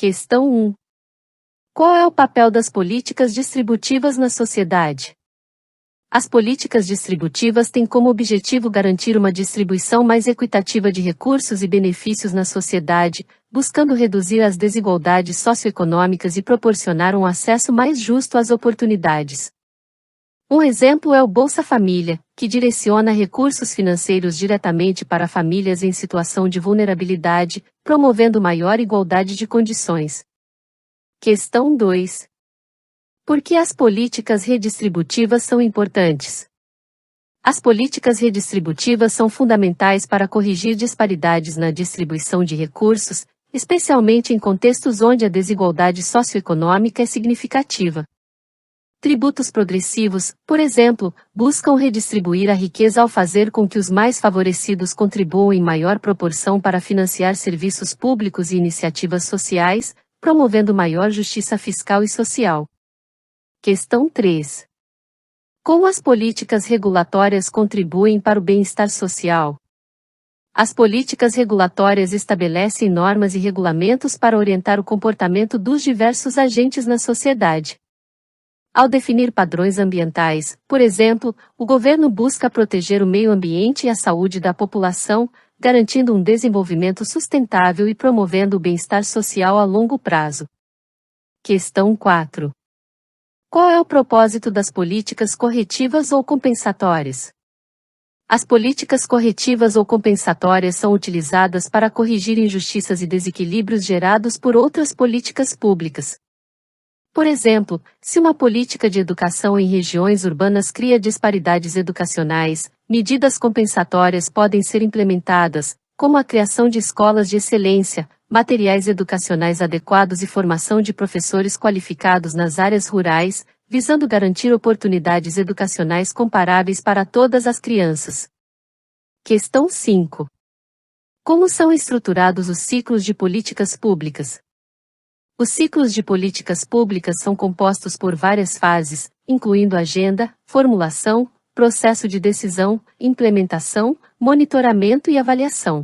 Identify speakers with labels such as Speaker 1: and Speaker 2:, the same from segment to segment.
Speaker 1: Questão 1. Qual é o papel das políticas distributivas na sociedade? As políticas distributivas têm como objetivo garantir uma distribuição mais equitativa de recursos e benefícios na sociedade, buscando reduzir as desigualdades socioeconômicas e proporcionar um acesso mais justo às oportunidades. Um exemplo é o Bolsa Família, que direciona recursos financeiros diretamente para famílias em situação de vulnerabilidade, promovendo maior igualdade de condições. Questão 2. Por que as políticas redistributivas são importantes? As políticas redistributivas são fundamentais para corrigir disparidades na distribuição de recursos, especialmente em contextos onde a desigualdade socioeconômica é significativa. Tributos progressivos, por exemplo, buscam redistribuir a riqueza ao fazer com que os mais favorecidos contribuam em maior proporção para financiar serviços públicos e iniciativas sociais, promovendo maior justiça fiscal e social. Questão 3. Como as políticas regulatórias contribuem para o bem-estar social? As políticas regulatórias estabelecem normas e regulamentos para orientar o comportamento dos diversos agentes na sociedade. Ao definir padrões ambientais, por exemplo, o governo busca proteger o meio ambiente e a saúde da população, garantindo um desenvolvimento sustentável e promovendo o bem-estar social a longo prazo. Questão 4. Qual é o propósito das políticas corretivas ou compensatórias? As políticas corretivas ou compensatórias são utilizadas para corrigir injustiças e desequilíbrios gerados por outras políticas públicas. Por exemplo, se uma política de educação em regiões urbanas cria disparidades educacionais, medidas compensatórias podem ser implementadas, como a criação de escolas de excelência, materiais educacionais adequados e formação de professores qualificados nas áreas rurais, visando garantir oportunidades educacionais comparáveis para todas as crianças. Questão 5. Como são estruturados os ciclos de políticas públicas? Os ciclos de políticas públicas são compostos por várias fases, incluindo agenda, formulação, processo de decisão, implementação, monitoramento e avaliação.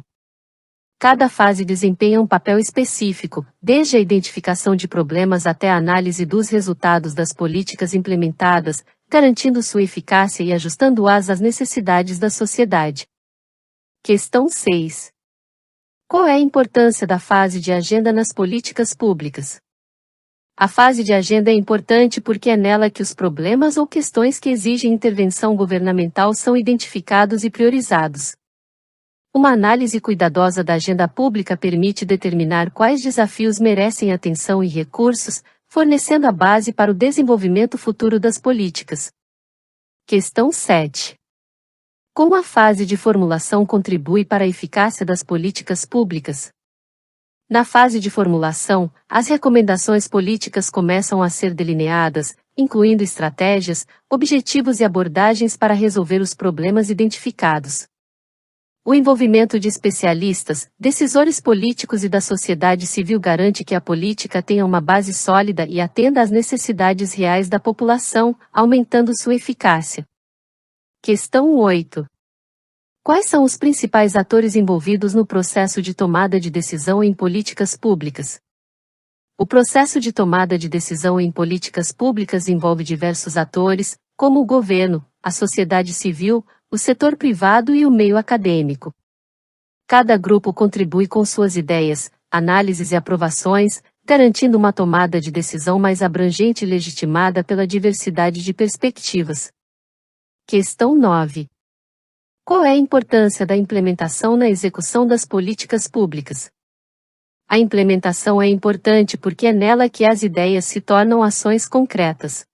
Speaker 1: Cada fase desempenha um papel específico, desde a identificação de problemas até a análise dos resultados das políticas implementadas, garantindo sua eficácia e ajustando-as às necessidades da sociedade. Questão 6. Qual é a importância da fase de agenda nas políticas públicas? A fase de agenda é importante porque é nela que os problemas ou questões que exigem intervenção governamental são identificados e priorizados. Uma análise cuidadosa da agenda pública permite determinar quais desafios merecem atenção e recursos, fornecendo a base para o desenvolvimento futuro das políticas. Questão 7. Como a fase de formulação contribui para a eficácia das políticas públicas? Na fase de formulação, as recomendações políticas começam a ser delineadas, incluindo estratégias, objetivos e abordagens para resolver os problemas identificados. O envolvimento de especialistas, decisores políticos e da sociedade civil garante que a política tenha uma base sólida e atenda às necessidades reais da população, aumentando sua eficácia. Questão 8. Quais são os principais atores envolvidos no processo de tomada de decisão em políticas públicas? O processo de tomada de decisão em políticas públicas envolve diversos atores, como o governo, a sociedade civil, o setor privado e o meio acadêmico. Cada grupo contribui com suas ideias, análises e aprovações, garantindo uma tomada de decisão mais abrangente e legitimada pela diversidade de perspectivas. Questão 9. Qual é a importância da implementação na execução das políticas públicas? A implementação é importante porque é nela que as ideias se tornam ações concretas.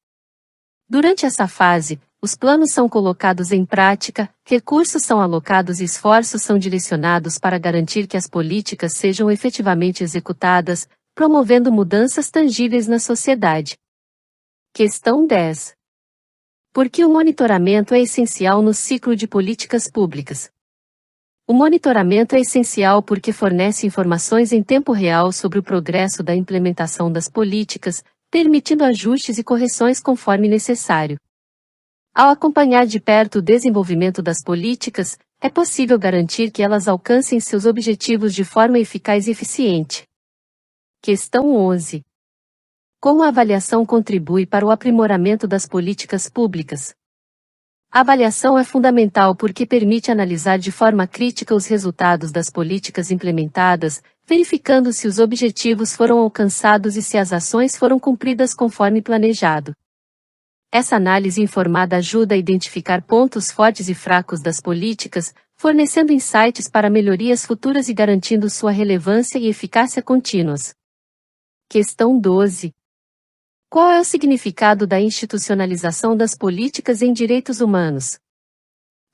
Speaker 1: Durante essa fase, os planos são colocados em prática, recursos são alocados e esforços são direcionados para garantir que as políticas sejam efetivamente executadas, promovendo mudanças tangíveis na sociedade. Questão 10. Por que o monitoramento é essencial no ciclo de políticas públicas? O monitoramento é essencial porque fornece informações em tempo real sobre o progresso da implementação das políticas, permitindo ajustes e correções conforme necessário. Ao acompanhar de perto o desenvolvimento das políticas, é possível garantir que elas alcancem seus objetivos de forma eficaz e eficiente. Questão 11. Como a avaliação contribui para o aprimoramento das políticas públicas? A avaliação é fundamental porque permite analisar de forma crítica os resultados das políticas implementadas, verificando se os objetivos foram alcançados e se as ações foram cumpridas conforme planejado. Essa análise informada ajuda a identificar pontos fortes e fracos das políticas, fornecendo insights para melhorias futuras e garantindo sua relevância e eficácia contínuas. Questão 12. Qual é o significado da institucionalização das políticas em direitos humanos?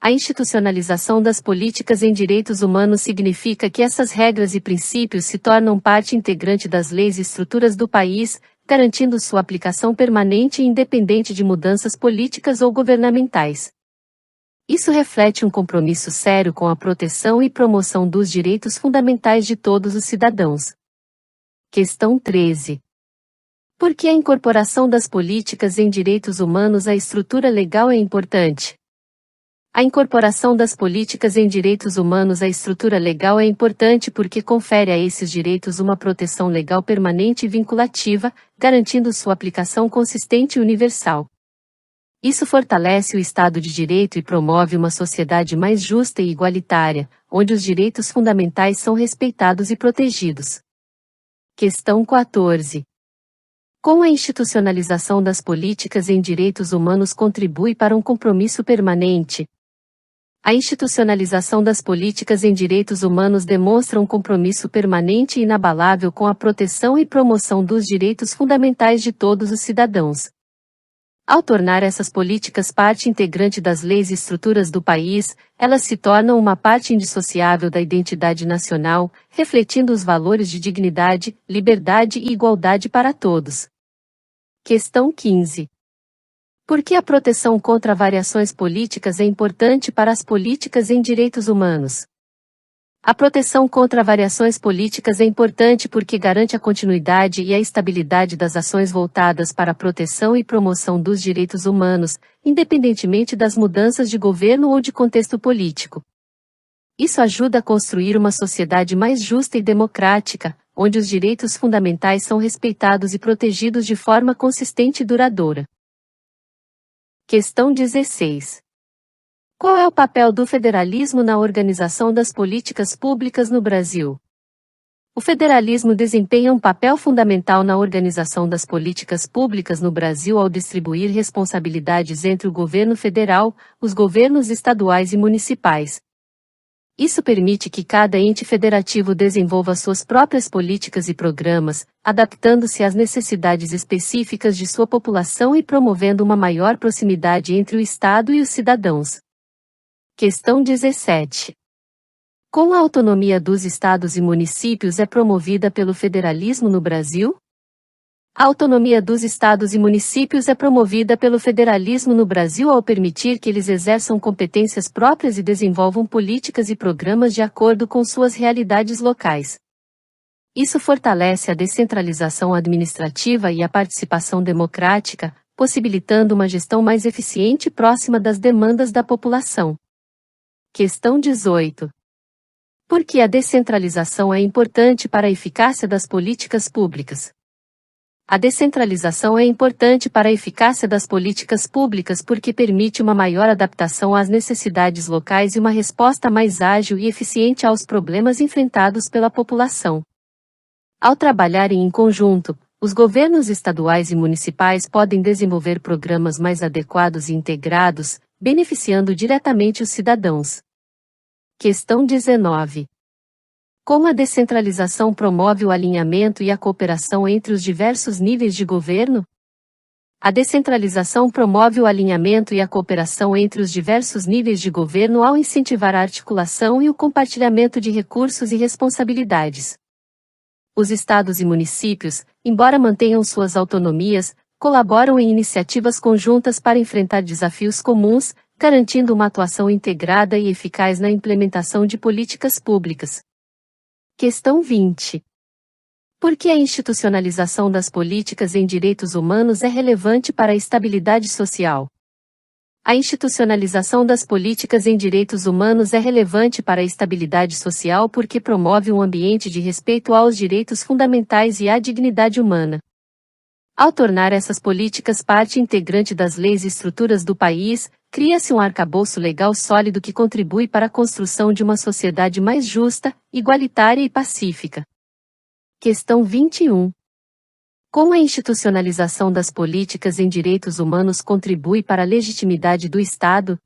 Speaker 1: A institucionalização das políticas em direitos humanos significa que essas regras e princípios se tornam parte integrante das leis e estruturas do país, garantindo sua aplicação permanente e independente de mudanças políticas ou governamentais. Isso reflete um compromisso sério com a proteção e promoção dos direitos fundamentais de todos os cidadãos. Questão 13. Por que a incorporação das políticas em direitos humanos à estrutura legal é importante? A incorporação das políticas em direitos humanos à estrutura legal é importante porque confere a esses direitos uma proteção legal permanente e vinculativa, garantindo sua aplicação consistente e universal. Isso fortalece o Estado de Direito e promove uma sociedade mais justa e igualitária, onde os direitos fundamentais são respeitados e protegidos. Questão 14. Como a institucionalização das políticas em direitos humanos contribui para um compromisso permanente? A institucionalização das políticas em direitos humanos demonstra um compromisso permanente e inabalável com a proteção e promoção dos direitos fundamentais de todos os cidadãos. Ao tornar essas políticas parte integrante das leis e estruturas do país, elas se tornam uma parte indissociável da identidade nacional, refletindo os valores de dignidade, liberdade e igualdade para todos. Questão 15. Por que a proteção contra variações políticas é importante para as políticas em direitos humanos? A proteção contra variações políticas é importante porque garante a continuidade e a estabilidade das ações voltadas para a proteção e promoção dos direitos humanos, independentemente das mudanças de governo ou de contexto político. Isso ajuda a construir uma sociedade mais justa e democrática, onde os direitos fundamentais são respeitados e protegidos de forma consistente e duradoura. Questão 16. Qual é o papel do federalismo na organização das políticas públicas no Brasil? O federalismo desempenha um papel fundamental na organização das políticas públicas no Brasil ao distribuir responsabilidades entre o governo federal, os governos estaduais e municipais. Isso permite que cada ente federativo desenvolva suas próprias políticas e programas, adaptando-se às necessidades específicas de sua população e promovendo uma maior proximidade entre o Estado e os cidadãos. Questão 17. Como a autonomia dos estados e municípios é promovida pelo federalismo no Brasil? A autonomia dos estados e municípios é promovida pelo federalismo no Brasil ao permitir que eles exerçam competências próprias e desenvolvam políticas e programas de acordo com suas realidades locais. Isso fortalece a descentralização administrativa e a participação democrática, possibilitando uma gestão mais eficiente e próxima das demandas da população. Questão 18. Por que a descentralização é importante para a eficácia das políticas públicas? A descentralização é importante para a eficácia das políticas públicas porque permite uma maior adaptação às necessidades locais e uma resposta mais ágil e eficiente aos problemas enfrentados pela população. Ao trabalharem em conjunto, os governos estaduais e municipais podem desenvolver programas mais adequados e integrados, beneficiando diretamente os cidadãos. Questão 19. Como a descentralização promove o alinhamento e a cooperação entre os diversos níveis de governo? A descentralização promove o alinhamento e a cooperação entre os diversos níveis de governo ao incentivar a articulação e o compartilhamento de recursos e responsabilidades. Os estados e municípios, embora mantenham suas autonomias, colaboram em iniciativas conjuntas para enfrentar desafios comuns, garantindo uma atuação integrada e eficaz na implementação de políticas públicas. Questão 20. Por que a institucionalização das políticas em direitos humanos é relevante para a estabilidade social? A institucionalização das políticas em direitos humanos é relevante para a estabilidade social porque promove um ambiente de respeito aos direitos fundamentais e à dignidade humana. Ao tornar essas políticas parte integrante das leis e estruturas do país, cria-se um arcabouço legal sólido que contribui para a construção de uma sociedade mais justa, igualitária e pacífica. Questão 21. Como a institucionalização das políticas em direitos humanos contribui para a legitimidade do Estado?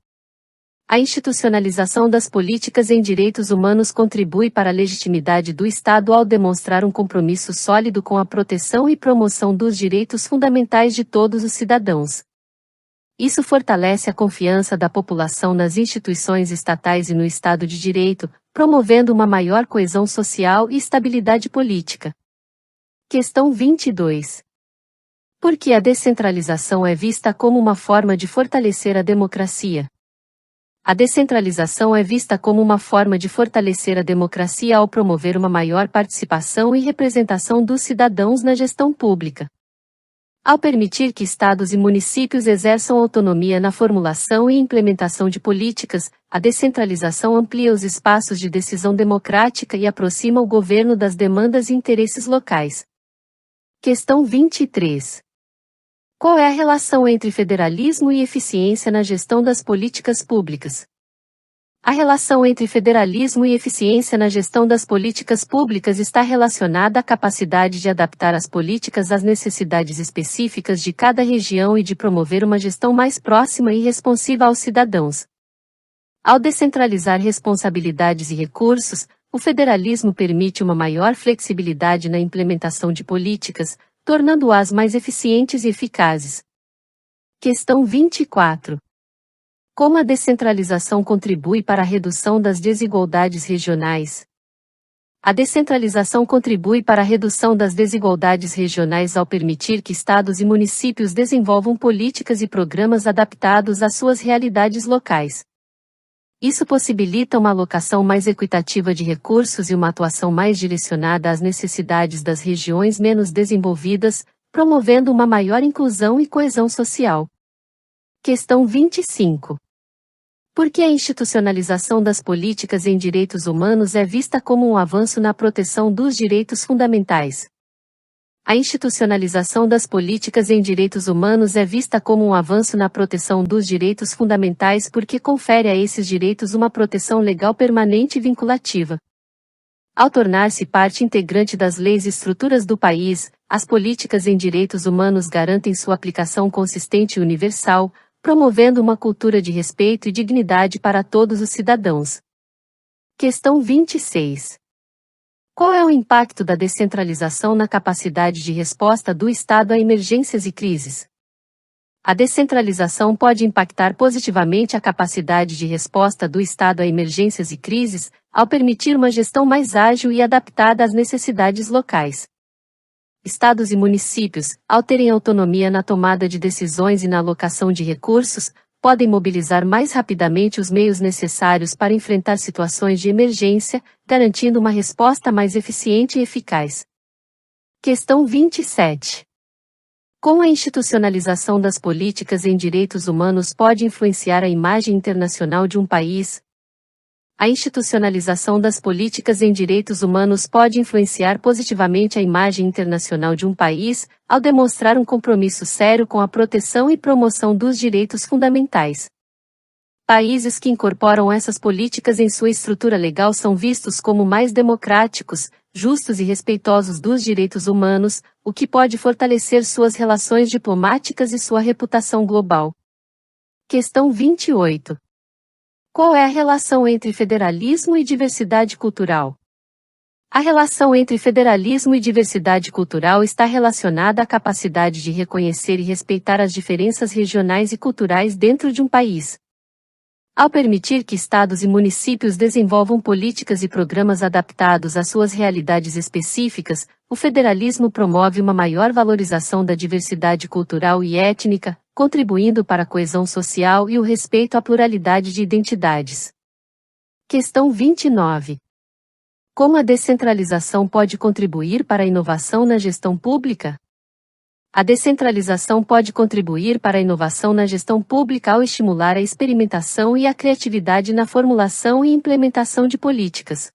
Speaker 1: A institucionalização das políticas em direitos humanos contribui para a legitimidade do Estado ao demonstrar um compromisso sólido com a proteção e promoção dos direitos fundamentais de todos os cidadãos. Isso fortalece a confiança da população nas instituições estatais e no Estado de Direito, promovendo uma maior coesão social e estabilidade política. Questão 22. Por que a descentralização é vista como uma forma de fortalecer a democracia? A descentralização é vista como uma forma de fortalecer a democracia ao promover uma maior participação e representação dos cidadãos na gestão pública. Ao permitir que estados e municípios exerçam autonomia na formulação e implementação de políticas, a descentralização amplia os espaços de decisão democrática e aproxima o governo das demandas e interesses locais. Questão 23. Qual é a relação entre federalismo e eficiência na gestão das políticas públicas? A relação entre federalismo e eficiência na gestão das políticas públicas está relacionada à capacidade de adaptar as políticas às necessidades específicas de cada região e de promover uma gestão mais próxima e responsiva aos cidadãos. Ao descentralizar responsabilidades e recursos, o federalismo permite uma maior flexibilidade na implementação de políticas, tornando-as mais eficientes e eficazes. Questão 24. Como a descentralização contribui para a redução das desigualdades regionais? A descentralização contribui para a redução das desigualdades regionais ao permitir que estados e municípios desenvolvam políticas e programas adaptados às suas realidades locais. Isso possibilita uma alocação mais equitativa de recursos e uma atuação mais direcionada às necessidades das regiões menos desenvolvidas, promovendo uma maior inclusão e coesão social. Questão 25. Por que a institucionalização das políticas em direitos humanos é vista como um avanço na proteção dos direitos fundamentais? A institucionalização das políticas em direitos humanos é vista como um avanço na proteção dos direitos fundamentais porque confere a esses direitos uma proteção legal permanente e vinculativa. Ao tornar-se parte integrante das leis e estruturas do país, as políticas em direitos humanos garantem sua aplicação consistente e universal, promovendo uma cultura de respeito e dignidade para todos os cidadãos. Questão 26. Qual é o impacto da descentralização na capacidade de resposta do Estado a emergências e crises? A descentralização pode impactar positivamente a capacidade de resposta do Estado a emergências e crises, ao permitir uma gestão mais ágil e adaptada às necessidades locais. Estados e municípios, ao terem autonomia na tomada de decisões e na alocação de recursos, podem mobilizar mais rapidamente os meios necessários para enfrentar situações de emergência, garantindo uma resposta mais eficiente e eficaz. Questão 27. Como a institucionalização das políticas em direitos humanos pode influenciar a imagem internacional de um país? A institucionalização das políticas em direitos humanos pode influenciar positivamente a imagem internacional de um país, ao demonstrar um compromisso sério com a proteção e promoção dos direitos fundamentais. Países que incorporam essas políticas em sua estrutura legal são vistos como mais democráticos, justos e respeitosos dos direitos humanos, o que pode fortalecer suas relações diplomáticas e sua reputação global. Questão 28. Qual é a relação entre federalismo e diversidade cultural? A relação entre federalismo e diversidade cultural está relacionada à capacidade de reconhecer e respeitar as diferenças regionais e culturais dentro de um país. Ao permitir que estados e municípios desenvolvam políticas e programas adaptados às suas realidades específicas, o federalismo promove uma maior valorização da diversidade cultural e étnica, contribuindo para a coesão social e o respeito à pluralidade de identidades. Questão 29. Como a descentralização pode contribuir para a inovação na gestão pública? A descentralização pode contribuir para a inovação na gestão pública ao estimular a experimentação e a criatividade na formulação e implementação de políticas.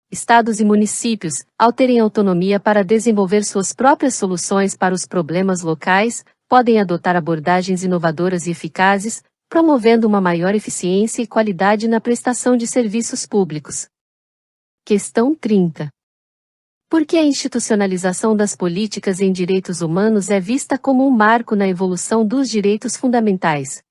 Speaker 1: Estados e municípios, ao terem autonomia para desenvolver suas próprias soluções para os problemas locais, podem adotar abordagens inovadoras e eficazes, promovendo uma maior eficiência e qualidade na prestação de serviços públicos. Questão 30. Por que a institucionalização das políticas em direitos humanos é vista como um marco na evolução dos direitos fundamentais?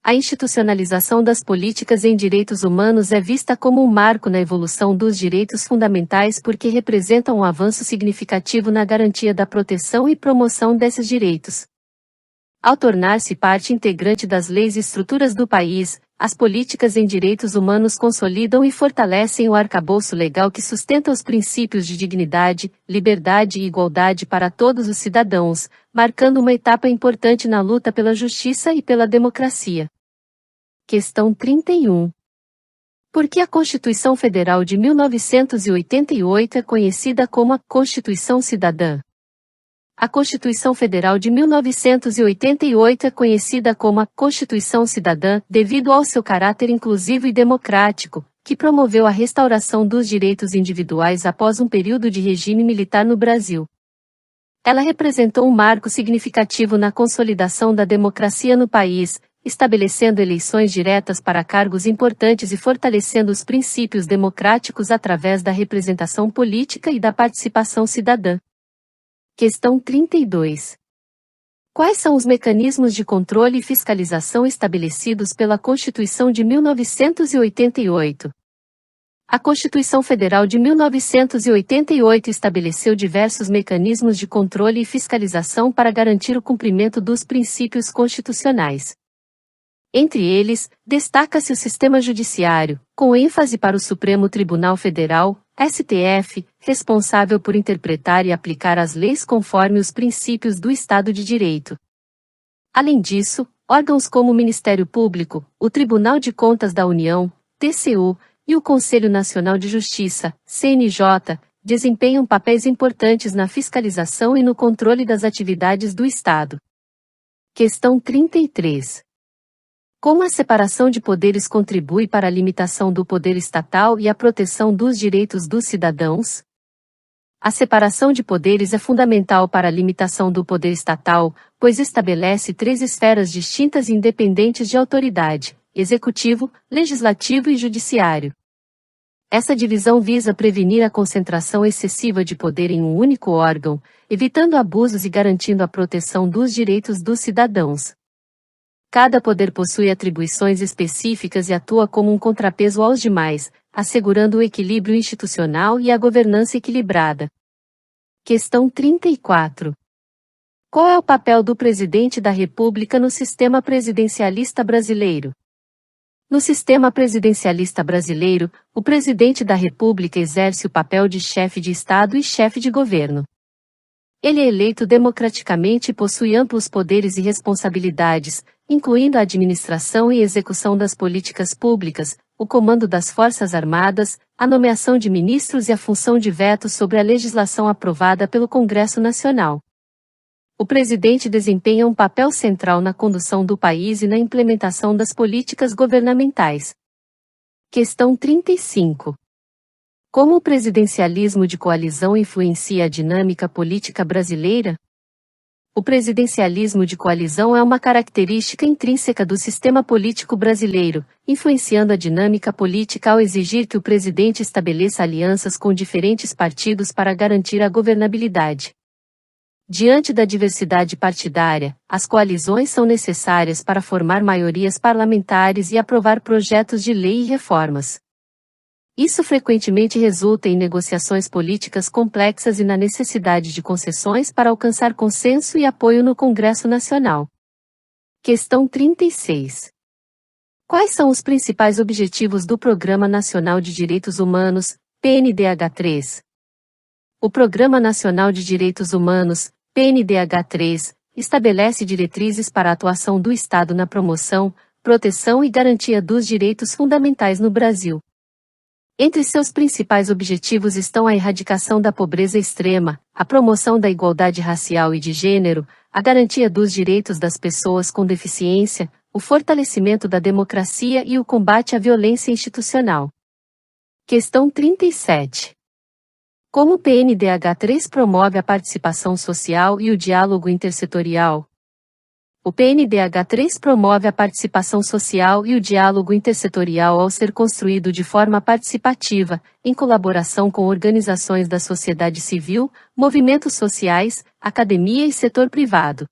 Speaker 1: A institucionalização das políticas em direitos humanos é vista como um marco na evolução dos direitos fundamentais porque representa um avanço significativo na garantia da proteção e promoção desses direitos. Ao tornar-se parte integrante das leis e estruturas do país, as políticas em direitos humanos consolidam e fortalecem o arcabouço legal que sustenta os princípios de dignidade, liberdade e igualdade para todos os cidadãos, marcando uma etapa importante na luta pela justiça e pela democracia. Questão 31. Por que a Constituição Federal de 1988 é conhecida como a Constituição Cidadã? A Constituição Federal de 1988 é conhecida como a Constituição Cidadã devido ao seu caráter inclusivo e democrático, que promoveu a restauração dos direitos individuais após um período de regime militar no Brasil. Ela representou um marco significativo na consolidação da democracia no país, estabelecendo eleições diretas para cargos importantes e fortalecendo os princípios democráticos através da representação política e da participação cidadã. Questão 32. Quais são os mecanismos de controle e fiscalização estabelecidos pela Constituição de 1988? A Constituição Federal de 1988 estabeleceu diversos mecanismos de controle e fiscalização para garantir o cumprimento dos princípios constitucionais. Entre eles, destaca-se o sistema judiciário, com ênfase para o Supremo Tribunal Federal, STF, responsável por interpretar e aplicar as leis conforme os princípios do Estado de Direito. Além disso, órgãos como o Ministério Público, o Tribunal de Contas da União, TCU, e o Conselho Nacional de Justiça, CNJ, desempenham papéis importantes na fiscalização e no controle das atividades do Estado. Questão 33. Como a separação de poderes contribui para a limitação do poder estatal e a proteção dos direitos dos cidadãos? A separação de poderes é fundamental para a limitação do poder estatal, pois estabelece 3 esferas distintas e independentes de autoridade: executivo, legislativo e judiciário. Essa divisão visa prevenir a concentração excessiva de poder em um único órgão, evitando abusos e garantindo a proteção dos direitos dos cidadãos. Cada poder possui atribuições específicas e atua como um contrapeso aos demais, assegurando o equilíbrio institucional e a governança equilibrada. Questão 34. Qual é o papel do Presidente da República no sistema presidencialista brasileiro? No sistema presidencialista brasileiro, o Presidente da República exerce o papel de chefe de Estado e chefe de governo. Ele é eleito democraticamente e possui amplos poderes e responsabilidades, incluindo a administração e execução das políticas públicas, o comando das Forças Armadas, a nomeação de ministros e a função de veto sobre a legislação aprovada pelo Congresso Nacional. O presidente desempenha um papel central na condução do país e na implementação das políticas governamentais. Questão 35. Como o presidencialismo de coalizão influencia a dinâmica política brasileira? O presidencialismo de coalizão é uma característica intrínseca do sistema político brasileiro, influenciando a dinâmica política ao exigir que o presidente estabeleça alianças com diferentes partidos para garantir a governabilidade. Diante da diversidade partidária, as coalizões são necessárias para formar maiorias parlamentares e aprovar projetos de lei e reformas. Isso frequentemente resulta em negociações políticas complexas e na necessidade de concessões para alcançar consenso e apoio no Congresso Nacional. Questão 36. Quais são os principais objetivos do Programa Nacional de Direitos Humanos, PNDH3? O Programa Nacional de Direitos Humanos, PNDH3, estabelece diretrizes para a atuação do Estado na promoção, proteção e garantia dos direitos fundamentais no Brasil. Entre seus principais objetivos estão a erradicação da pobreza extrema, a promoção da igualdade racial e de gênero, a garantia dos direitos das pessoas com deficiência, o fortalecimento da democracia e o combate à violência institucional. Questão 37. Como o PNDH3 promove a participação social e o diálogo intersetorial? O PNDH3 promove a participação social e o diálogo intersetorial ao ser construído de forma participativa, em colaboração com organizações da sociedade civil, movimentos sociais, academia e setor privado.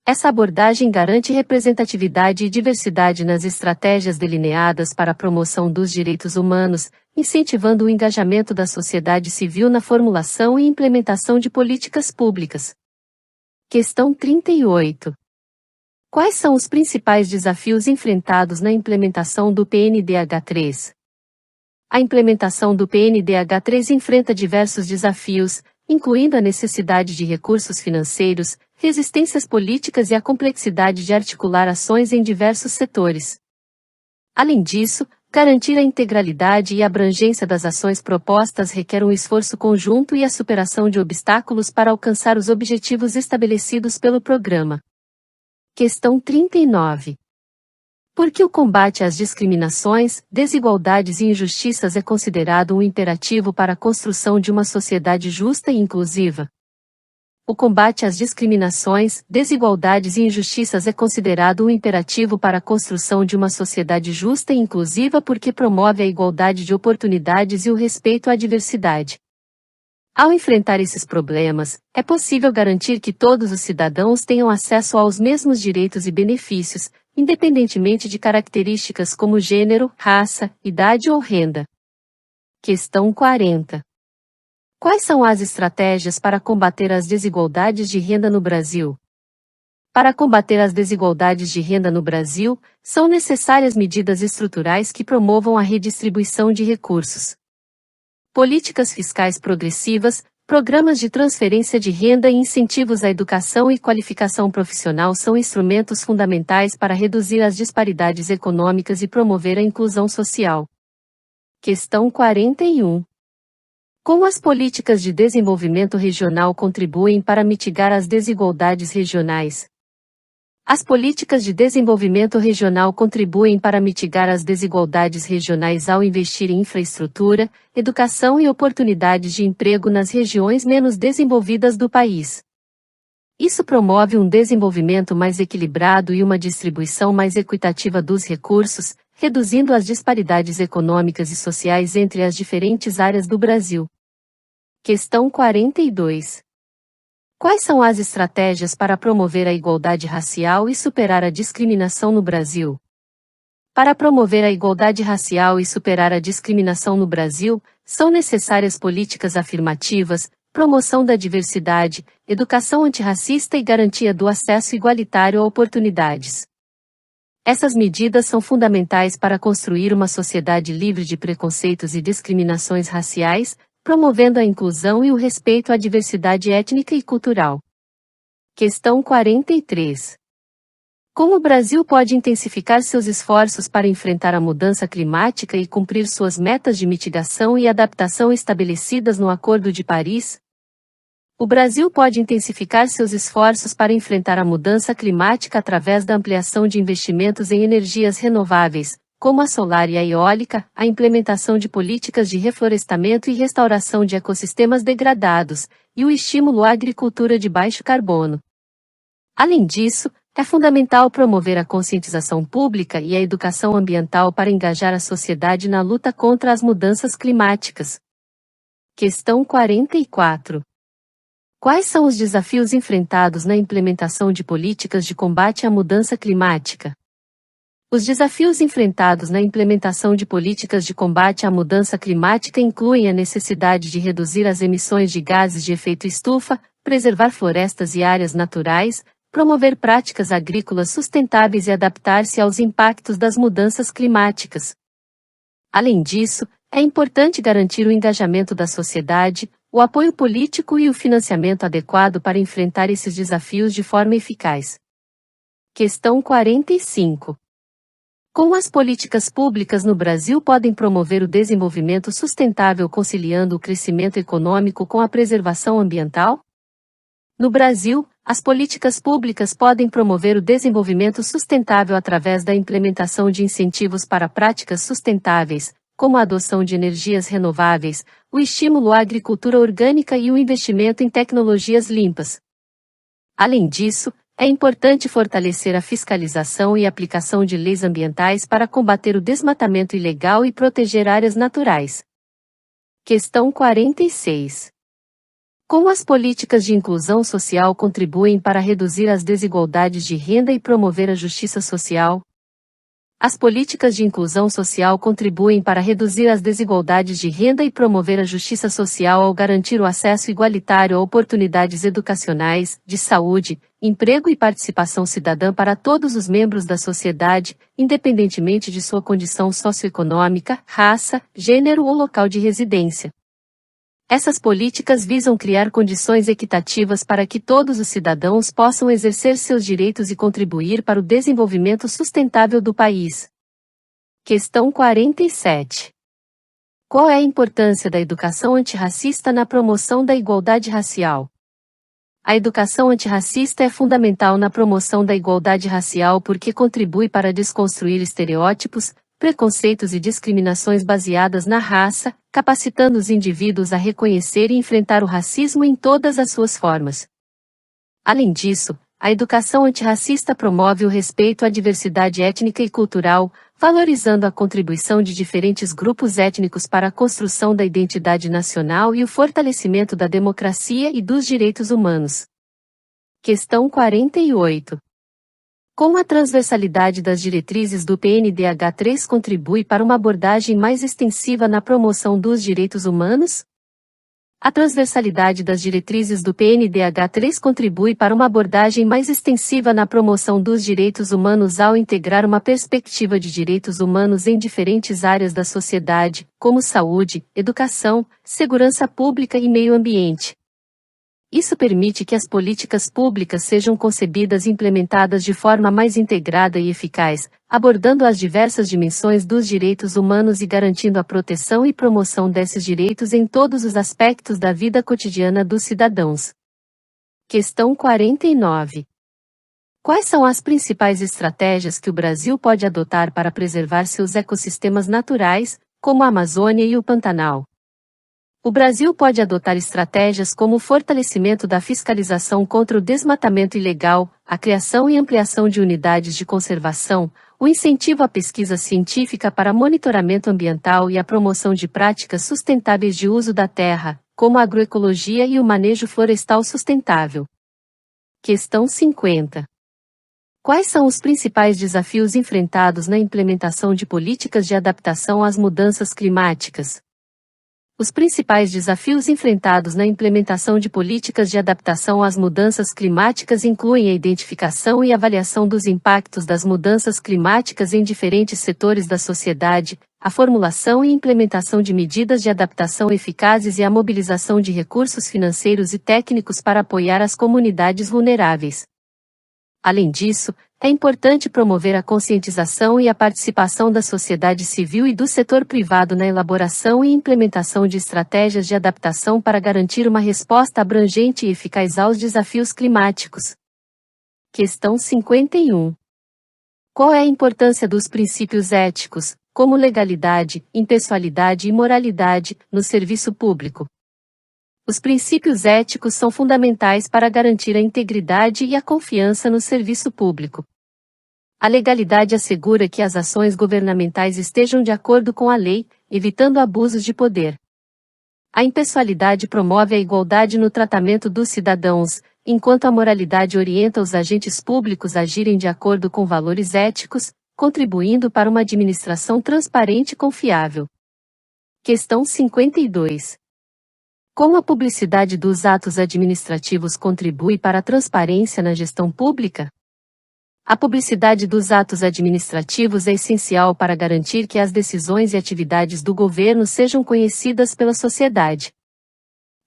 Speaker 1: Essa abordagem garante representatividade e diversidade nas estratégias delineadas para a promoção dos direitos humanos, incentivando o engajamento da sociedade civil na formulação e implementação de políticas públicas. Questão 38. Quais são os principais desafios enfrentados na implementação do PNDH3? A implementação do PNDH3 enfrenta diversos desafios, incluindo a necessidade de recursos financeiros, resistências políticas e a complexidade de articular ações em diversos setores. Além disso, garantir a integralidade e abrangência das ações propostas requer um esforço conjunto e a superação de obstáculos para alcançar os objetivos estabelecidos pelo programa. Questão 39. Por que o combate às discriminações, desigualdades e injustiças é considerado um imperativo para a construção de uma sociedade justa e inclusiva? O combate às discriminações, desigualdades e injustiças é considerado um imperativo para a construção de uma sociedade justa e inclusiva porque promove a igualdade de oportunidades e o respeito à diversidade. Ao enfrentar esses problemas, é possível garantir que todos os cidadãos tenham acesso aos mesmos direitos e benefícios, independentemente de características como gênero, raça, idade ou renda. Questão 40. Quais são as estratégias para combater as desigualdades de renda no Brasil? Para combater as desigualdades de renda no Brasil, são necessárias medidas estruturais que promovam a redistribuição de recursos. Políticas fiscais progressivas, programas de transferência de renda e incentivos à educação e qualificação profissional são instrumentos fundamentais para reduzir as disparidades econômicas e promover a inclusão social. Questão 41. Como as políticas de desenvolvimento regional contribuem para mitigar as desigualdades regionais? As políticas de desenvolvimento regional contribuem para mitigar as desigualdades regionais ao investir em infraestrutura, educação e oportunidades de emprego nas regiões menos desenvolvidas do país. Isso promove um desenvolvimento mais equilibrado e uma distribuição mais equitativa dos recursos, reduzindo as disparidades econômicas e sociais entre as diferentes áreas do Brasil. Questão 42. Quais são as estratégias para promover a igualdade racial e superar a discriminação no Brasil? Para promover a igualdade racial e superar a discriminação no Brasil, são necessárias políticas afirmativas, promoção da diversidade, educação antirracista e garantia do acesso igualitário a oportunidades. Essas medidas são fundamentais para construir uma sociedade livre de preconceitos e discriminações raciais, promovendo a inclusão e o respeito à diversidade étnica e cultural. Questão 43. Como o Brasil pode intensificar seus esforços para enfrentar a mudança climática e cumprir suas metas de mitigação e adaptação estabelecidas no Acordo de Paris? O Brasil pode intensificar seus esforços para enfrentar a mudança climática através da ampliação de investimentos em energias renováveis, como a solar e a eólica, a implementação de políticas de reflorestamento e restauração de ecossistemas degradados, e o estímulo à agricultura de baixo carbono. Além disso, é fundamental promover a conscientização pública e a educação ambiental para engajar a sociedade na luta contra as mudanças climáticas. Questão 44. Quais são os desafios enfrentados na implementação de políticas de combate à mudança climática? Os desafios enfrentados na implementação de políticas de combate à mudança climática incluem a necessidade de reduzir as emissões de gases de efeito estufa, preservar florestas e áreas naturais, promover práticas agrícolas sustentáveis e adaptar-se aos impactos das mudanças climáticas. Além disso, é importante garantir o engajamento da sociedade, o apoio político e o financiamento adequado para enfrentar esses desafios de forma eficaz. Questão 45. Como as políticas públicas no Brasil podem promover o desenvolvimento sustentável conciliando o crescimento econômico com a preservação ambiental? No Brasil, as políticas públicas podem promover o desenvolvimento sustentável através da implementação de incentivos para práticas sustentáveis, como a adoção de energias renováveis, o estímulo à agricultura orgânica e o investimento em tecnologias limpas. Além disso, é importante fortalecer a fiscalização e aplicação de leis ambientais para combater o desmatamento ilegal e proteger áreas naturais. Questão 46. Como as políticas de inclusão social contribuem para reduzir as desigualdades de renda e promover a justiça social? As políticas de inclusão social contribuem para reduzir as desigualdades de renda e promover a justiça social ao garantir o acesso igualitário a oportunidades educacionais, de saúde, emprego e participação cidadã para todos os membros da sociedade, independentemente de sua condição socioeconômica, raça, gênero ou local de residência. Essas políticas visam criar condições equitativas para que todos os cidadãos possam exercer seus direitos e contribuir para o desenvolvimento sustentável do país. Questão 47. Qual é a importância da educação antirracista na promoção da igualdade racial? A educação antirracista é fundamental na promoção da igualdade racial porque contribui para desconstruir estereótipos, preconceitos e discriminações baseadas na raça, capacitando os indivíduos a reconhecer e enfrentar o racismo em todas as suas formas. Além disso, a educação antirracista promove o respeito à diversidade étnica e cultural, valorizando a contribuição de diferentes grupos étnicos para a construção da identidade nacional e o fortalecimento da democracia e dos direitos humanos. Questão 48. Como a transversalidade das diretrizes do PNDH3 contribui para uma abordagem mais extensiva na promoção dos direitos humanos? A transversalidade das diretrizes do PNDH3 contribui para uma abordagem mais extensiva na promoção dos direitos humanos ao integrar uma perspectiva de direitos humanos em diferentes áreas da sociedade, como saúde, educação, segurança pública e meio ambiente. Isso permite que as políticas públicas sejam concebidas e implementadas de forma mais integrada e eficaz, abordando as diversas dimensões dos direitos humanos e garantindo a proteção e promoção desses direitos em todos os aspectos da vida cotidiana dos cidadãos. Questão 49. Quais são as principais estratégias que o Brasil pode adotar para preservar seus ecossistemas naturais, como a Amazônia e o Pantanal? O Brasil pode adotar estratégias como o fortalecimento da fiscalização contra o desmatamento ilegal, a criação e ampliação de unidades de conservação, o incentivo à pesquisa científica para monitoramento ambiental e a promoção de práticas sustentáveis de uso da terra, como a agroecologia e o manejo florestal sustentável. Questão 50. Quais são os principais desafios enfrentados na implementação de políticas de adaptação às mudanças climáticas? Os principais desafios enfrentados na implementação de políticas de adaptação às mudanças climáticas incluem a identificação e avaliação dos impactos das mudanças climáticas em diferentes setores da sociedade, a formulação e implementação de medidas de adaptação eficazes e a mobilização de recursos financeiros e técnicos para apoiar as comunidades vulneráveis. Além disso, é importante promover a conscientização e a participação da sociedade civil e do setor privado na elaboração e implementação de estratégias de adaptação para garantir uma resposta abrangente e eficaz aos desafios climáticos. Questão 51. Qual é a importância dos princípios éticos, como legalidade, impessoalidade e moralidade, no serviço público? Os princípios éticos são fundamentais para garantir a integridade e a confiança no serviço público. A legalidade assegura que as ações governamentais estejam de acordo com a lei, evitando abusos de poder. A impessoalidade promove a igualdade no tratamento dos cidadãos, enquanto a moralidade orienta os agentes públicos a agirem de acordo com valores éticos, contribuindo para uma administração transparente e confiável. Questão 52. Como a publicidade dos atos administrativos contribui para a transparência na gestão pública? A publicidade dos atos administrativos é essencial para garantir que as decisões e atividades do governo sejam conhecidas pela sociedade.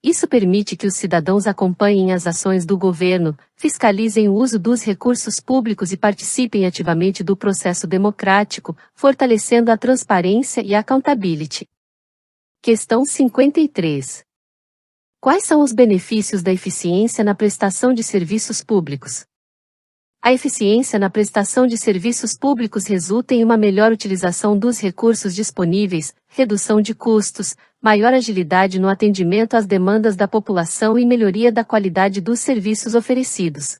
Speaker 1: Isso permite que os cidadãos acompanhem as ações do governo, fiscalizem o uso dos recursos públicos e participem ativamente do processo democrático, fortalecendo a transparência e a accountability. Questão 53. Quais são os benefícios da eficiência na prestação de serviços públicos? A eficiência na prestação de serviços públicos resulta em uma melhor utilização dos recursos disponíveis, redução de custos, maior agilidade no atendimento às demandas da população e melhoria da qualidade dos serviços oferecidos.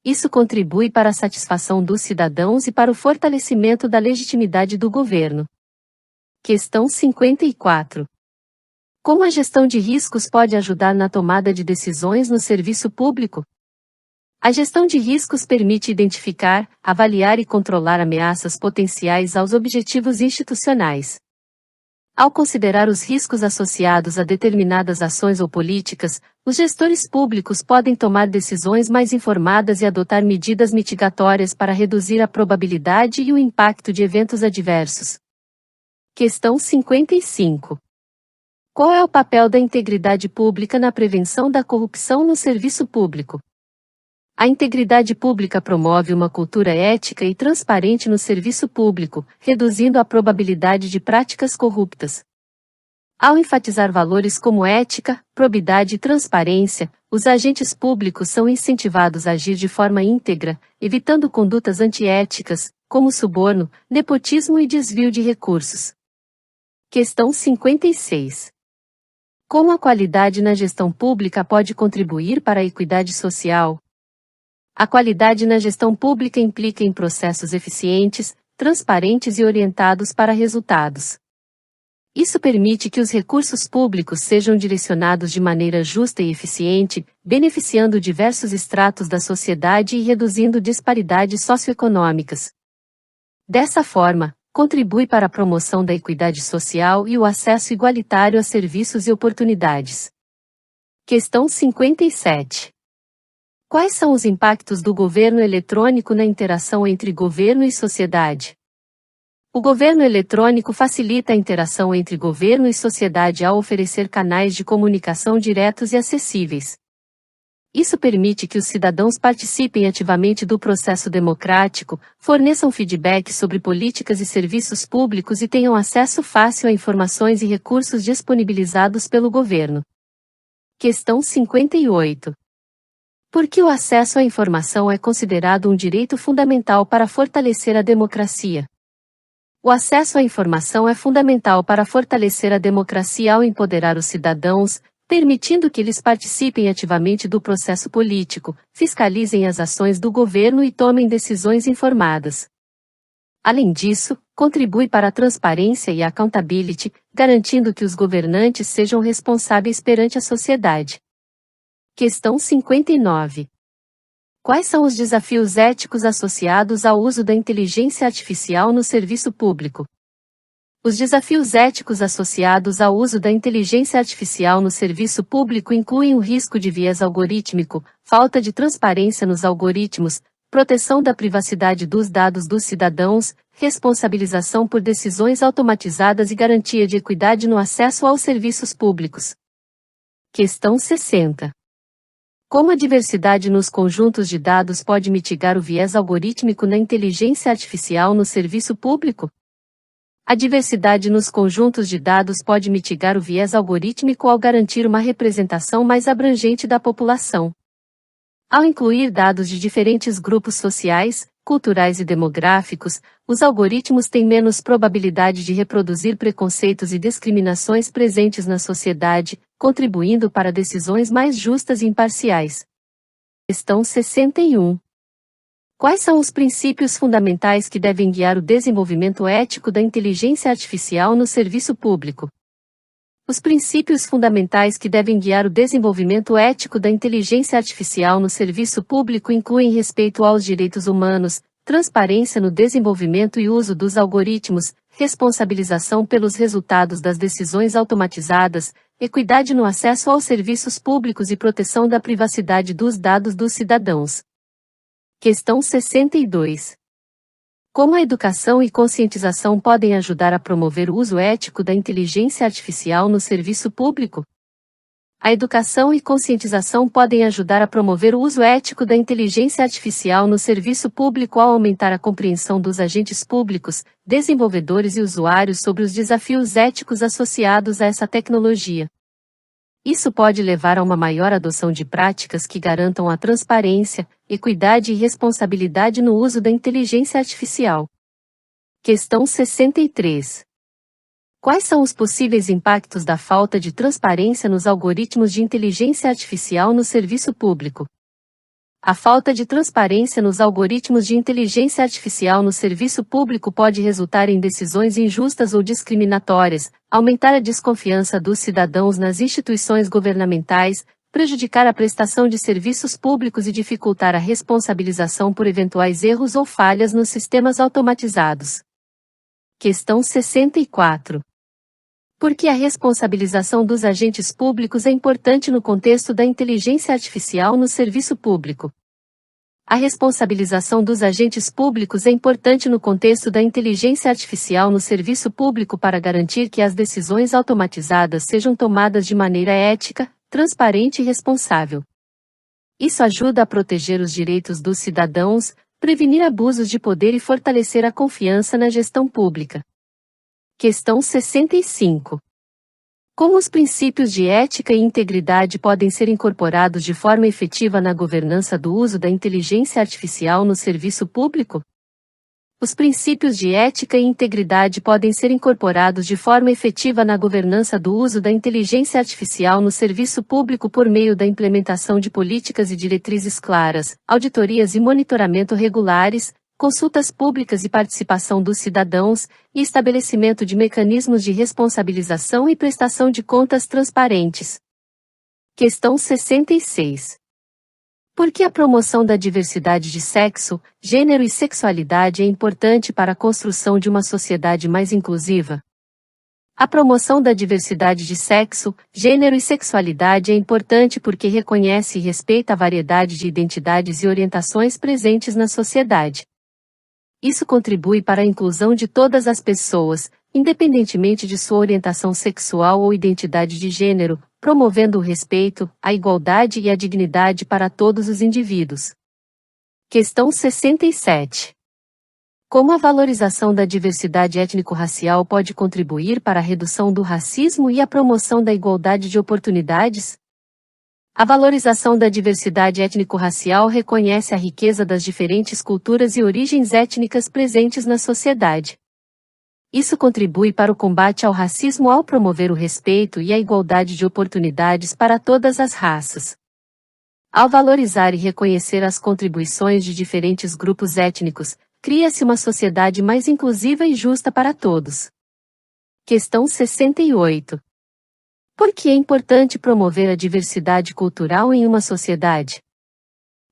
Speaker 1: Isso contribui para a satisfação dos cidadãos e para o fortalecimento da legitimidade do governo. Questão 54. Como a gestão de riscos pode ajudar na tomada de decisões no serviço público? A gestão de riscos permite identificar, avaliar e controlar ameaças potenciais aos objetivos institucionais. Ao considerar os riscos associados a determinadas ações ou políticas, os gestores públicos podem tomar decisões mais informadas e adotar medidas mitigatórias para reduzir a probabilidade e o impacto de eventos adversos. Questão 55. Qual é o papel da integridade pública na prevenção da corrupção no serviço público? A integridade pública promove uma cultura ética e transparente no serviço público, reduzindo a probabilidade de práticas corruptas. Ao enfatizar valores como ética, probidade e transparência, os agentes públicos são incentivados a agir de forma íntegra, evitando condutas antiéticas, como suborno, nepotismo e desvio de recursos. Questão 56. Como a qualidade na gestão pública pode contribuir para a equidade social? A qualidade na gestão pública implica em processos eficientes, transparentes e orientados para resultados. Isso permite que os recursos públicos sejam direcionados de maneira justa e eficiente, beneficiando diversos estratos da sociedade e reduzindo disparidades socioeconômicas. Dessa forma, contribui para a promoção da equidade social e o acesso igualitário a serviços e oportunidades. Questão 57. Quais são os impactos do governo eletrônico na interação entre governo e sociedade? O governo eletrônico facilita a interação entre governo e sociedade ao oferecer canais de comunicação diretos e acessíveis. Isso permite que os cidadãos participem ativamente do processo democrático, forneçam feedback sobre políticas e serviços públicos e tenham acesso fácil a informações e recursos disponibilizados pelo governo. Questão 58. Por que o acesso à informação é considerado um direito fundamental para fortalecer a democracia? O acesso à informação é fundamental para fortalecer a democracia ao empoderar os cidadãos, permitindo que eles participem ativamente do processo político, fiscalizem as ações do governo e tomem decisões informadas. Além disso, contribui para a transparência e a accountability, garantindo que os governantes sejam responsáveis perante a sociedade. Questão 59. Quais são os desafios éticos associados ao uso da inteligência artificial no serviço público? Os desafios éticos associados ao uso da inteligência artificial no serviço público incluem o risco de viés algorítmico, falta de transparência nos algoritmos, proteção da privacidade dos dados dos cidadãos, responsabilização por decisões automatizadas e garantia de equidade no acesso aos serviços públicos. Questão 60. Como a diversidade nos conjuntos de dados pode mitigar o viés algorítmico na inteligência artificial no serviço público? A diversidade nos conjuntos de dados pode mitigar o viés algorítmico ao garantir uma representação mais abrangente da população. Ao incluir dados de diferentes grupos sociais, culturais e demográficos, os algoritmos têm menos probabilidade de reproduzir preconceitos e discriminações presentes na sociedade, contribuindo para decisões mais justas e imparciais. Questão 61. Quais são os princípios fundamentais que devem guiar o desenvolvimento ético da inteligência artificial no serviço público? Os princípios fundamentais que devem guiar o desenvolvimento ético da inteligência artificial no serviço público incluem respeito aos direitos humanos, transparência no desenvolvimento e uso dos algoritmos, responsabilização pelos resultados das decisões automatizadas, equidade no acesso aos serviços públicos e proteção da privacidade dos dados dos cidadãos. Questão 62. Como a educação e conscientização podem ajudar a promover o uso ético da inteligência artificial no serviço público? A educação e conscientização podem ajudar a promover o uso ético da inteligência artificial no serviço público ao aumentar a compreensão dos agentes públicos, desenvolvedores e usuários sobre os desafios éticos associados a essa tecnologia. Isso pode levar a uma maior adoção de práticas que garantam a transparência, equidade e responsabilidade no uso da inteligência artificial. Questão 63. Quais são os possíveis impactos da falta de transparência nos algoritmos de inteligência artificial no serviço público? A falta de transparência nos algoritmos de inteligência artificial no serviço público pode resultar em decisões injustas ou discriminatórias, aumentar a desconfiança dos cidadãos nas instituições governamentais, prejudicar a prestação de serviços públicos e dificultar a responsabilização por eventuais erros ou falhas nos sistemas automatizados. Questão 64. Por que a responsabilização dos agentes públicos é importante no contexto da inteligência artificial no serviço público? A responsabilização dos agentes públicos é importante no contexto da inteligência artificial no serviço público para garantir que as decisões automatizadas sejam tomadas de maneira ética, transparente e responsável. Isso ajuda a proteger os direitos dos cidadãos, prevenir abusos de poder e fortalecer a confiança na gestão pública. Questão 65. Como os princípios de ética e integridade podem ser incorporados de forma efetiva na governança do uso da inteligência artificial no serviço público? Os princípios de ética e integridade podem ser incorporados de forma efetiva na governança do uso da inteligência artificial no serviço público por meio da implementação de políticas e diretrizes claras, auditorias e monitoramento regulares, consultas públicas e participação dos cidadãos, e estabelecimento de mecanismos de responsabilização e prestação de contas transparentes. Questão 66. Por que a promoção da diversidade de sexo, gênero e sexualidade é importante para a construção de uma sociedade mais inclusiva? A promoção da diversidade de sexo, gênero e sexualidade é importante porque reconhece e respeita a variedade de identidades e orientações presentes na sociedade. Isso contribui para a inclusão de todas as pessoas, independentemente de sua orientação sexual ou identidade de gênero, promovendo o respeito, a igualdade e a dignidade para todos os indivíduos. Questão 67. Como a valorização da diversidade étnico-racial pode contribuir para a redução do racismo e a promoção da igualdade de oportunidades? A valorização da diversidade étnico-racial reconhece a riqueza das diferentes culturas e origens étnicas presentes na sociedade. Isso contribui para o combate ao racismo ao promover o respeito e a igualdade de oportunidades para todas as raças. Ao valorizar e reconhecer as contribuições de diferentes grupos étnicos, cria-se uma sociedade mais inclusiva e justa para todos. Questão 68. Por que é importante promover a diversidade cultural em uma sociedade?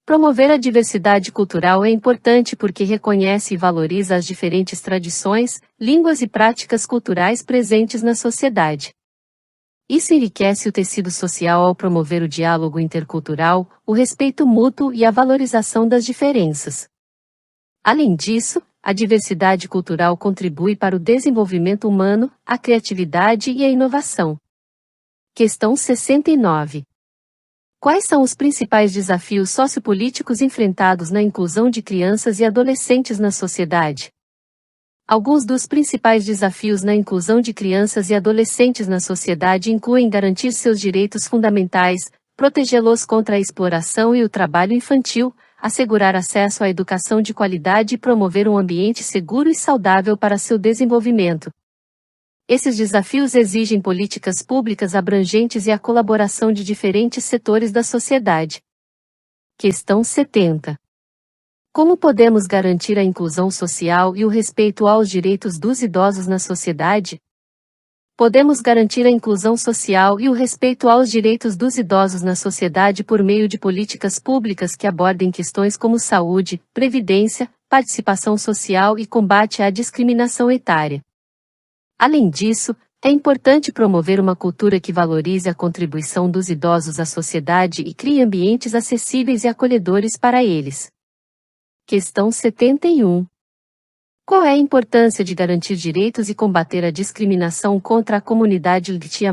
Speaker 1: Promover a diversidade cultural é importante porque reconhece e valoriza as diferentes tradições, línguas e práticas culturais presentes na sociedade. Isso enriquece o tecido social ao promover o diálogo intercultural, o respeito mútuo e a valorização das diferenças. Além disso, a diversidade cultural contribui para o desenvolvimento humano, a criatividade e a inovação. Questão 69. Quais são os principais desafios sociopolíticos enfrentados na inclusão de crianças e adolescentes na sociedade? Alguns dos principais desafios na inclusão de crianças e adolescentes na sociedade incluem garantir seus direitos fundamentais, protegê-los contra a exploração e o trabalho infantil, assegurar acesso à educação de qualidade e promover um ambiente seguro e saudável para seu desenvolvimento. Esses desafios exigem políticas públicas abrangentes e a colaboração de diferentes setores da sociedade. Questão 70. Como podemos garantir a inclusão social e o respeito aos direitos dos idosos na sociedade? Podemos garantir a inclusão social e o respeito aos direitos dos idosos na sociedade por meio de políticas públicas que abordem questões como saúde, previdência, participação social e combate à discriminação etária. Além disso, é importante promover uma cultura que valorize a contribuição dos idosos à sociedade e crie ambientes acessíveis e acolhedores para eles. Questão 71. Qual é a importância de garantir direitos e combater a discriminação contra a comunidade LGBTQIA+.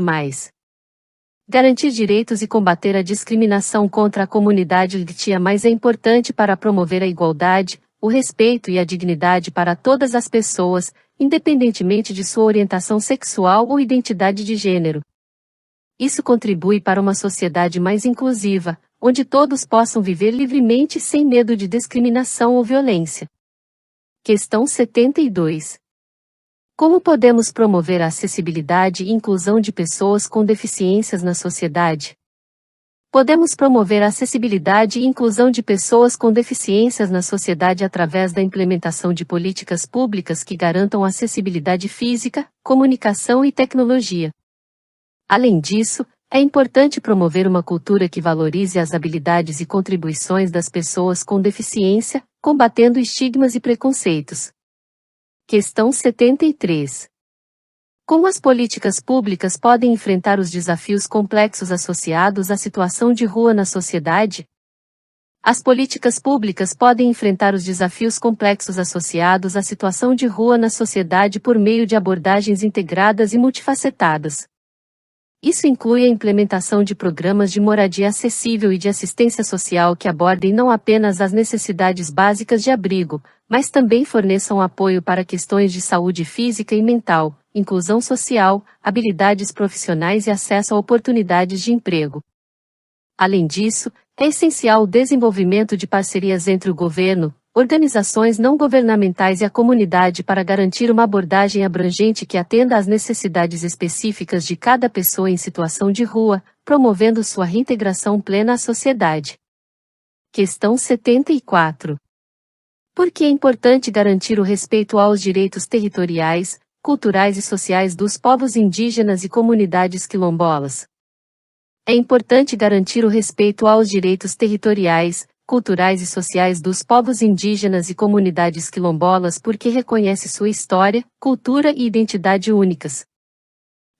Speaker 1: Garantir direitos e combater a discriminação contra a comunidade LGBTI+, é importante para promover a igualdade, o respeito e a dignidade para todas as pessoas, independentemente de sua orientação sexual ou identidade de gênero. Isso contribui para uma sociedade mais inclusiva, onde todos possam viver livremente sem medo de discriminação ou violência. Questão 72. Como podemos promover a acessibilidade e inclusão de pessoas com deficiências na sociedade? Podemos promover a acessibilidade e inclusão de pessoas com deficiências na sociedade através da implementação de políticas públicas que garantam acessibilidade física, comunicação e tecnologia. Além disso, é importante promover uma cultura que valorize as habilidades e contribuições das pessoas com deficiência, combatendo estigmas e preconceitos. Questão 73. Como as políticas públicas podem enfrentar os desafios complexos associados à situação de rua na sociedade? As políticas públicas podem enfrentar os desafios complexos associados à situação de rua na sociedade por meio de abordagens integradas e multifacetadas. Isso inclui a implementação de programas de moradia acessível e de assistência social que abordem não apenas as necessidades básicas de abrigo, mas também forneçam apoio para questões de saúde física e mental, inclusão social, habilidades profissionais e acesso a oportunidades de emprego. Além disso, é essencial o desenvolvimento de parcerias entre o governo, organizações não governamentais e a comunidade para garantir uma abordagem abrangente que atenda às necessidades específicas de cada pessoa em situação de rua, promovendo sua reintegração plena à sociedade. Questão 74. Por que é importante garantir o respeito aos direitos territoriais, culturais e sociais dos povos indígenas e comunidades quilombolas? É importante garantir o respeito aos direitos territoriais, culturais e sociais dos povos indígenas e comunidades quilombolas porque reconhece sua história, cultura e identidade únicas.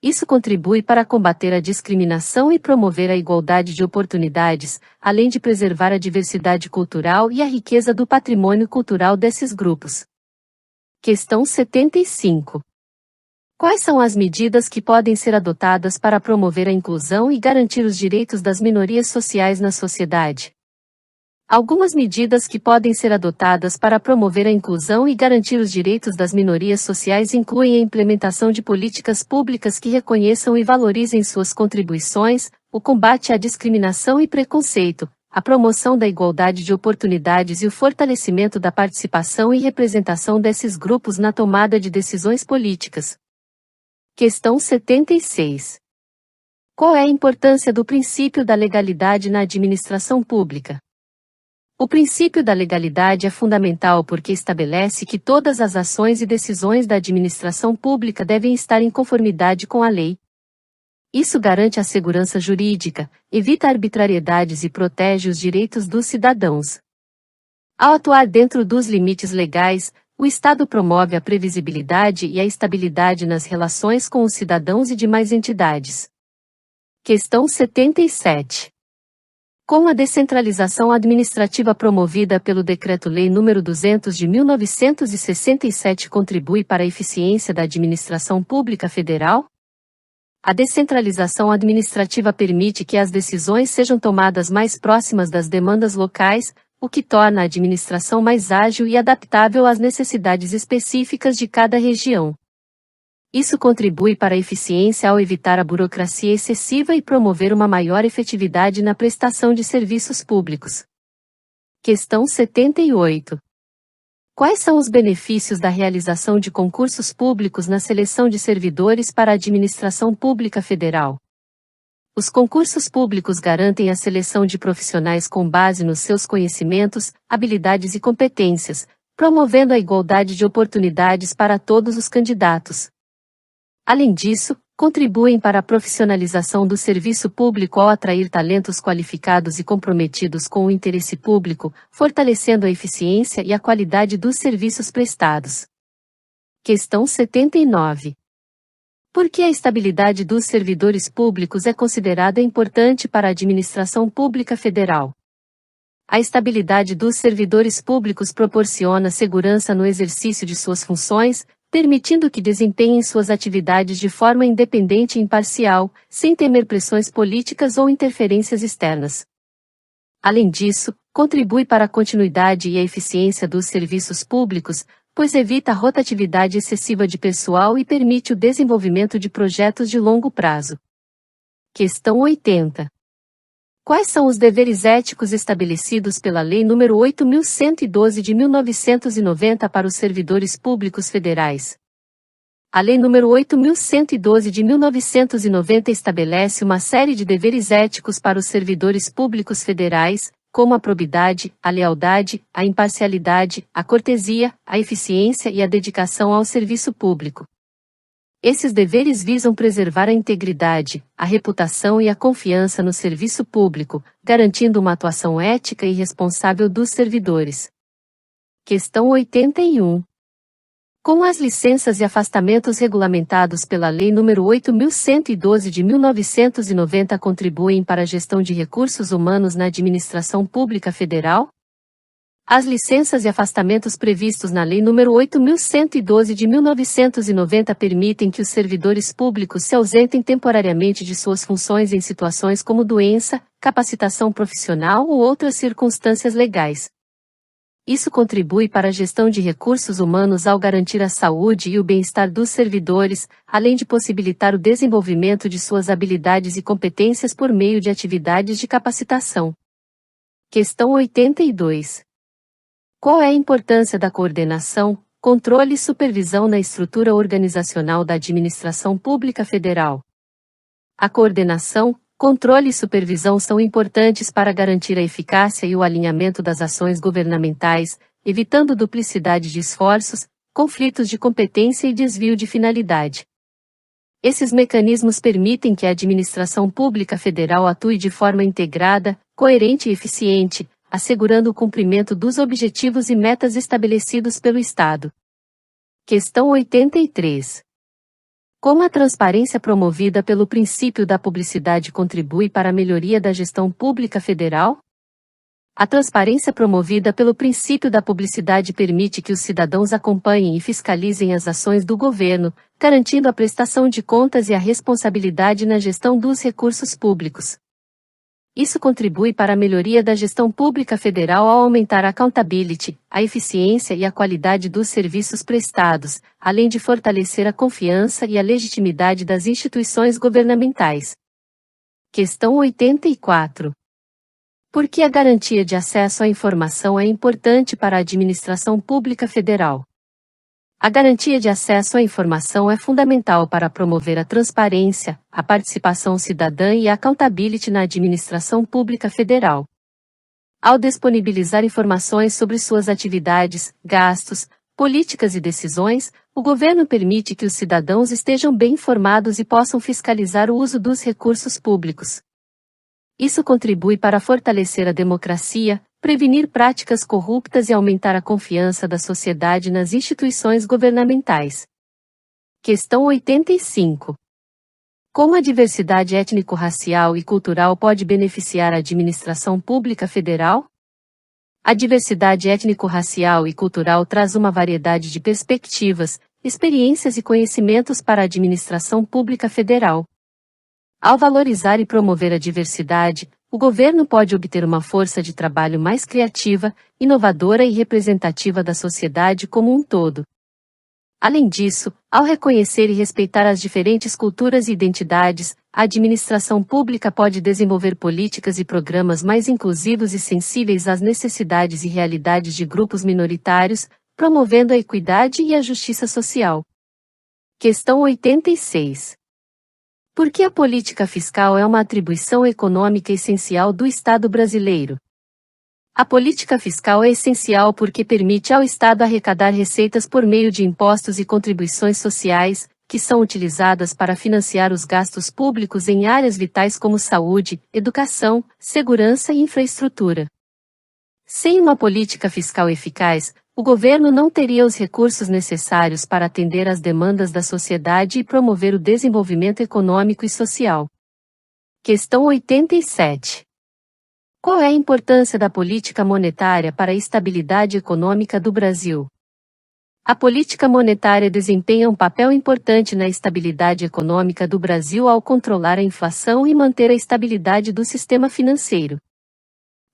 Speaker 1: Isso contribui para combater a discriminação e promover a igualdade de oportunidades, além de preservar a diversidade cultural e a riqueza do patrimônio cultural desses grupos. Questão 75. Quais são as medidas que podem ser adotadas para promover a inclusão e garantir os direitos das minorias sociais na sociedade? Algumas medidas que podem ser adotadas para promover a inclusão e garantir os direitos das minorias sociais incluem a implementação de políticas públicas que reconheçam e valorizem suas contribuições, o combate à discriminação e preconceito, a promoção da igualdade de oportunidades e o fortalecimento da participação e representação desses grupos na tomada de decisões políticas. Questão 76. Qual é a importância do princípio da legalidade na administração pública? O princípio da legalidade é fundamental porque estabelece que todas as ações e decisões da administração pública devem estar em conformidade com a lei. Isso garante a segurança jurídica, evita arbitrariedades e protege os direitos dos cidadãos. Ao atuar dentro dos limites legais, o Estado promove a previsibilidade e a estabilidade nas relações com os cidadãos e demais entidades. Questão 77. Com a descentralização administrativa promovida pelo Decreto-Lei nº 200 de 1967 contribui para a eficiência da administração pública federal? A descentralização administrativa permite que as decisões sejam tomadas mais próximas das demandas locais, o que torna a administração mais ágil e adaptável às necessidades específicas de cada região. Isso contribui para a eficiência ao evitar a burocracia excessiva e promover uma maior efetividade na prestação de serviços públicos. Questão 78. Quais são os benefícios da realização de concursos públicos na seleção de servidores para a administração pública federal? Os concursos públicos garantem a seleção de profissionais com base nos seus conhecimentos, habilidades e competências, promovendo a igualdade de oportunidades para todos os candidatos. Além disso, contribuem para a profissionalização do serviço público ao atrair talentos qualificados e comprometidos com o interesse público, fortalecendo a eficiência e a qualidade dos serviços prestados. Questão 79. Por que a estabilidade dos servidores públicos é considerada importante para a administração pública federal? A estabilidade dos servidores públicos proporciona segurança no exercício de suas funções, permitindo que desempenhem suas atividades de forma independente e imparcial, sem temer pressões políticas ou interferências externas. Além disso, contribui para a continuidade e a eficiência dos serviços públicos, pois evita a rotatividade excessiva de pessoal e permite o desenvolvimento de projetos de longo prazo. Questão 80. Quais são os deveres éticos estabelecidos pela Lei nº 8.112 de 1990 para os servidores públicos federais? A Lei nº 8.112 de 1990 estabelece uma série de deveres éticos para os servidores públicos federais, como a probidade, a lealdade, a imparcialidade, a cortesia, a eficiência e a dedicação ao serviço público. Esses deveres visam preservar a integridade, a reputação e a confiança no serviço público, garantindo uma atuação ética e responsável dos servidores. Questão 81. Como as licenças e afastamentos regulamentados pela Lei nº 8.112 de 1990 contribuem para a gestão de recursos humanos na administração pública federal? As licenças e afastamentos previstos na Lei nº 8.112 de 1990 permitem que os servidores públicos se ausentem temporariamente de suas funções em situações como doença, capacitação profissional ou outras circunstâncias legais. Isso contribui para a gestão de recursos humanos ao garantir a saúde e o bem-estar dos servidores, além de possibilitar o desenvolvimento de suas habilidades e competências por meio de atividades de capacitação. Questão 82. Qual é a importância da coordenação, controle e supervisão na estrutura organizacional da administração pública federal? A coordenação, controle e supervisão são importantes para garantir a eficácia e o alinhamento das ações governamentais, evitando duplicidade de esforços, conflitos de competência e desvio de finalidade. Esses mecanismos permitem que a administração pública federal atue de forma integrada, coerente e eficiente, assegurando o cumprimento dos objetivos e metas estabelecidos pelo Estado. Questão 83. Como a transparência promovida pelo princípio da publicidade contribui para a melhoria da gestão pública federal? A transparência promovida pelo princípio da publicidade permite que os cidadãos acompanhem e fiscalizem as ações do governo, garantindo a prestação de contas e a responsabilidade na gestão dos recursos públicos. Isso contribui para a melhoria da gestão pública federal ao aumentar a accountability, a eficiência e a qualidade dos serviços prestados, além de fortalecer a confiança e a legitimidade das instituições governamentais. Questão 84. Por que a garantia de acesso à informação é importante para a administração pública federal? A garantia de acesso à informação é fundamental para promover a transparência, a participação cidadã e a accountability na administração pública federal. Ao disponibilizar informações sobre suas atividades, gastos, políticas e decisões, o governo permite que os cidadãos estejam bem informados e possam fiscalizar o uso dos recursos públicos. Isso contribui para fortalecer a democracia, prevenir práticas corruptas e aumentar a confiança da sociedade nas instituições governamentais. Questão 85. Como a diversidade étnico-racial e cultural pode beneficiar a administração pública federal? A diversidade étnico-racial e cultural traz uma variedade de perspectivas, experiências e conhecimentos para a administração pública federal. Ao valorizar e promover a diversidade, o governo pode obter uma força de trabalho mais criativa, inovadora e representativa da sociedade como um todo. Além disso, ao reconhecer e respeitar as diferentes culturas e identidades, a administração pública pode desenvolver políticas e programas mais inclusivos e sensíveis às necessidades e realidades de grupos minoritários, promovendo a equidade e a justiça social. Questão 86. Por que a política fiscal é uma atribuição econômica essencial do Estado brasileiro? A política fiscal é essencial porque permite ao Estado arrecadar receitas por meio de impostos e contribuições sociais, que são utilizadas para financiar os gastos públicos em áreas vitais como saúde, educação, segurança e infraestrutura. Sem uma política fiscal eficaz, o governo não teria os recursos necessários para atender às demandas da sociedade e promover o desenvolvimento econômico e social. Questão 87. Qual é a importância da política monetária para a estabilidade econômica do Brasil? A política monetária desempenha um papel importante na estabilidade econômica do Brasil ao controlar a inflação e manter a estabilidade do sistema financeiro.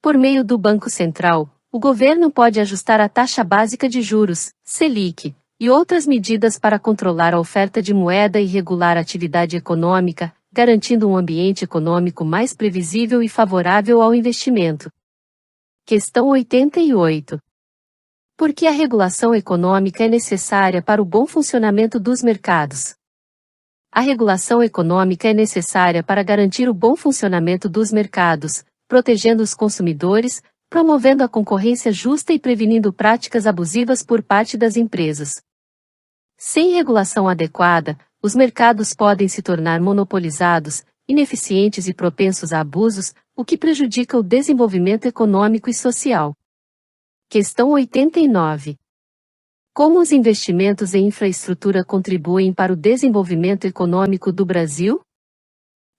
Speaker 1: Por meio do Banco Central, o governo pode ajustar a taxa básica de juros, Selic, e outras medidas para controlar a oferta de moeda e regular a atividade econômica, garantindo um ambiente econômico mais previsível e favorável ao investimento. Questão 88. Por que a regulação econômica é necessária para o bom funcionamento dos mercados? A regulação econômica é necessária para garantir o bom funcionamento dos mercados, protegendo os consumidores, promovendo a concorrência justa e prevenindo práticas abusivas por parte das empresas. Sem regulação adequada, os mercados podem se tornar monopolizados, ineficientes e propensos a abusos, o que prejudica o desenvolvimento econômico e social. Questão 89. Como os investimentos em infraestrutura contribuem para o desenvolvimento econômico do Brasil?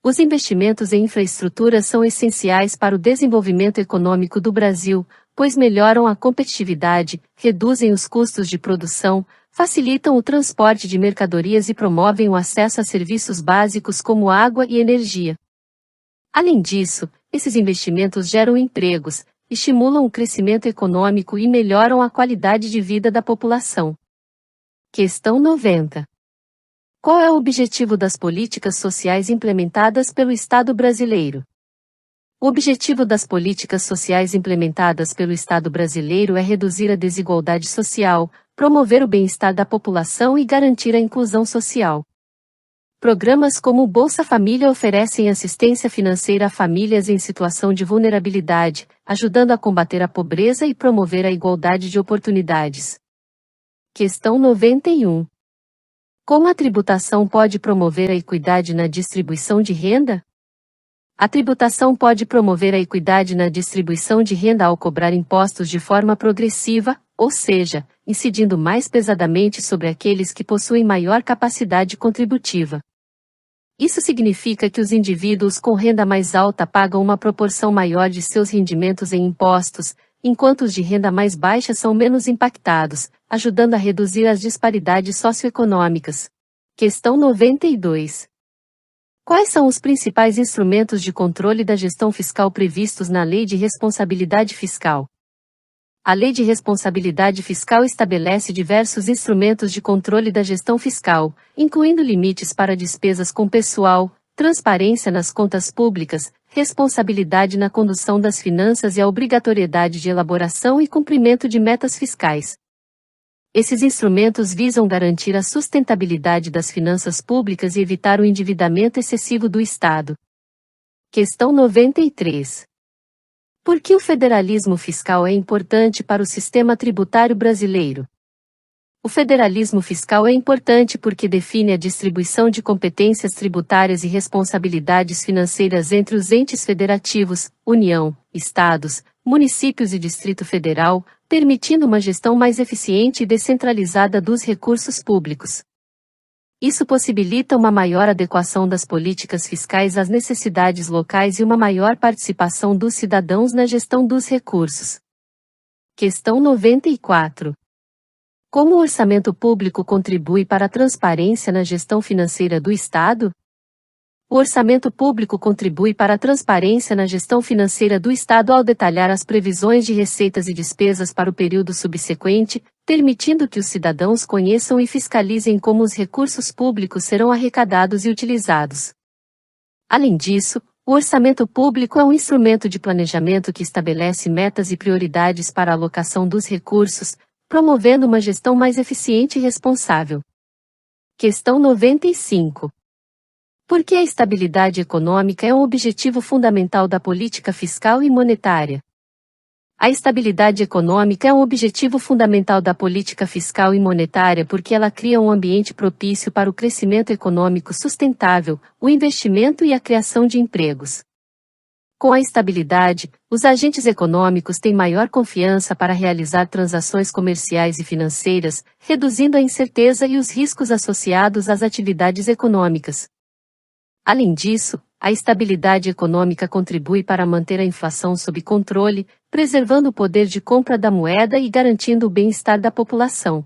Speaker 1: Os investimentos em infraestrutura são essenciais para o desenvolvimento econômico do Brasil, pois melhoram a competitividade, reduzem os custos de produção, facilitam o transporte de mercadorias e promovem o acesso a serviços básicos como água e energia. Além disso, esses investimentos geram empregos, estimulam o crescimento econômico e melhoram a qualidade de vida da população. Questão 90. Qual é o objetivo das políticas sociais implementadas pelo Estado brasileiro? O objetivo das políticas sociais implementadas pelo Estado brasileiro é reduzir a desigualdade social, promover o bem-estar da população e garantir a inclusão social. Programas como o Bolsa Família oferecem assistência financeira a famílias em situação de vulnerabilidade, ajudando a combater a pobreza e promover a igualdade de oportunidades. Questão 91. Como a tributação pode promover a equidade na distribuição de renda? A tributação pode promover a equidade na distribuição de renda ao cobrar impostos de forma progressiva, ou seja, incidindo mais pesadamente sobre aqueles que possuem maior capacidade contributiva. Isso significa que os indivíduos com renda mais alta pagam uma proporção maior de seus rendimentos em impostos, enquanto os de renda mais baixa são menos impactados, ajudando a reduzir as disparidades socioeconômicas. Questão 92. Quais são os principais instrumentos de controle da gestão fiscal previstos na Lei de Responsabilidade Fiscal? A Lei de Responsabilidade Fiscal estabelece diversos instrumentos de controle da gestão fiscal, incluindo limites para despesas com pessoal, transparência nas contas públicas, responsabilidade na condução das finanças e a obrigatoriedade de elaboração e cumprimento de metas fiscais. Esses instrumentos visam garantir a sustentabilidade das finanças públicas e evitar o endividamento excessivo do Estado. Questão 93. Por que o federalismo fiscal é importante para o sistema tributário brasileiro? O federalismo fiscal é importante porque define a distribuição de competências tributárias e responsabilidades financeiras entre os entes federativos, União, Estados, municípios e Distrito Federal, permitindo uma gestão mais eficiente e descentralizada dos recursos públicos. Isso possibilita uma maior adequação das políticas fiscais às necessidades locais e uma maior participação dos cidadãos na gestão dos recursos. Questão 94. Como o orçamento público contribui para a transparência na gestão financeira do Estado? O orçamento público contribui para a transparência na gestão financeira do Estado ao detalhar as previsões de receitas e despesas para o período subsequente, permitindo que os cidadãos conheçam e fiscalizem como os recursos públicos serão arrecadados e utilizados. Além disso, o orçamento público é um instrumento de planejamento que estabelece metas e prioridades para a alocação dos recursos, promovendo uma gestão mais eficiente e responsável. Questão 95. Por que a estabilidade econômica é um objetivo fundamental da política fiscal e monetária? A estabilidade econômica é um objetivo fundamental da política fiscal e monetária porque ela cria um ambiente propício para o crescimento econômico sustentável, o investimento e a criação de empregos. Com a estabilidade, os agentes econômicos têm maior confiança para realizar transações comerciais e financeiras, reduzindo a incerteza e os riscos associados às atividades econômicas. Além disso, a estabilidade econômica contribui para manter a inflação sob controle, preservando o poder de compra da moeda e garantindo o bem-estar da população.